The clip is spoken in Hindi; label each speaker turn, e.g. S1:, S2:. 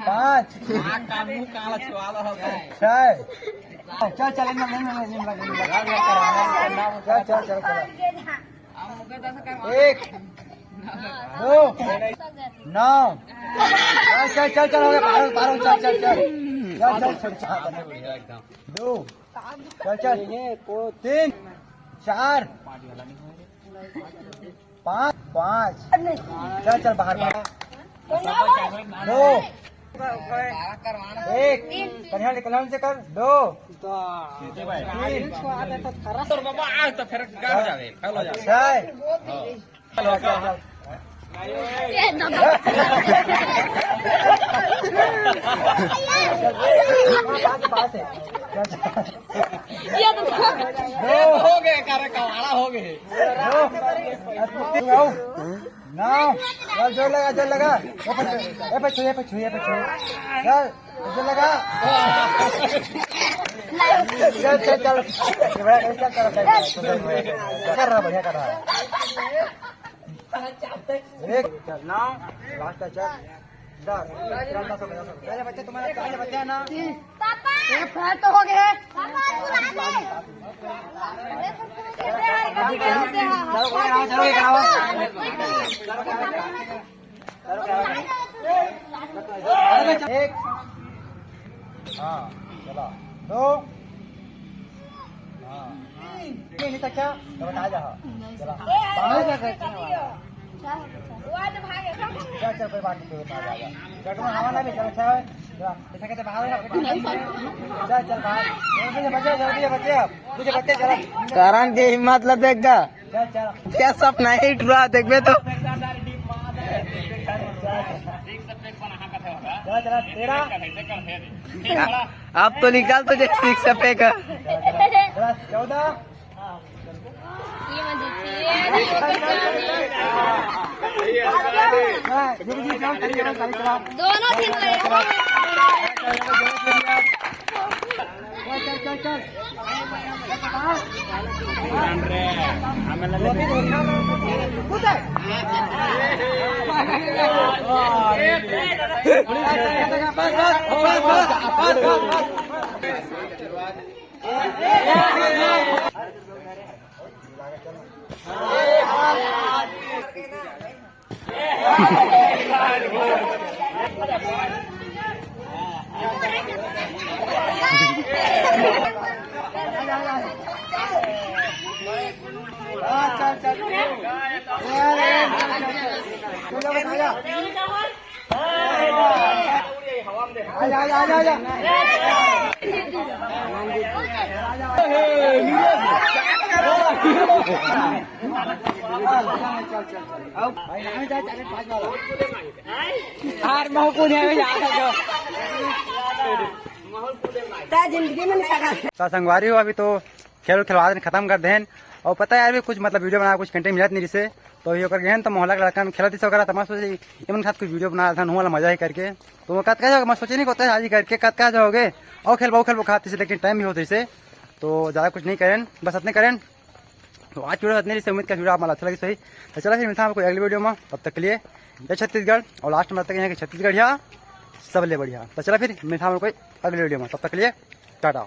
S1: 5 6 चल चल चल 1 2 9 चल चल चल हो गया 12 चल चल चल एकदम 2 चल चल 3 4 5 चल चल बाहर 2 1 कल्याण से कर 2
S2: हो गए हो गए
S1: 9 जोर लगा जोर लगा छुए चल जोर लगा चल चल चल कर रहा बढ़िया कर रहा है 1 9 लास्ट का चल 10 पहले बच्चे तुम्हारे पहले बच्चे है ना
S3: पापा ये तो हो गए
S1: एक हाँ चलो 2 हाँ नहीं क्या बता जा चलो चल चल कोई बात नहीं हवा ना भी चलो चल ऐसा कहते बाहर चल चल बाहर बच्चे जल्दी बच्चे तुझे बच्चे चलो
S2: करण की हिम्मत ल देखगा
S1: चल चल
S2: क्या सपना हिट हुआ देखबे तो
S1: चला चला 13
S2: अब तो निकाल तुझे 6 पे का
S1: 14
S3: दोनों ठीक
S1: चल चल संगवारी हो अभी तो खेल खिलवाड़ खत्म कर देन और पता है यार भी कुछ मतलब वीडियो बना कुछ कंटेंट मिलत नहीं जिससे तो ये कर गए तो मोहल्ला के लड़का खेलती से वगैरह तमाम सोचे इमन साथ कुछ वीडियो बना था वाला मजा ही करके तो वो कत का जाओगे मैं सोचे नहीं होता है आज ही करके कत का जाओगे और खेल खाते से लेकिन टाइम भी होते इसे तो ज़्यादा कुछ नहीं करें बस इतने करें तो आज वीडियो इतने से उम्मीद का वीडियो आप अच्छा लगे सही तो चला फिर मिलता है आपको अगली वीडियो में तब तक के लिए जय छत्तीसगढ़ और लास्ट में तक यहाँ कि छत्तीसगढ़ यहाँ सब ले बढ़िया तो चला फिर मिलता है कोई अगली वीडियो में तब तक के लिए टाटा।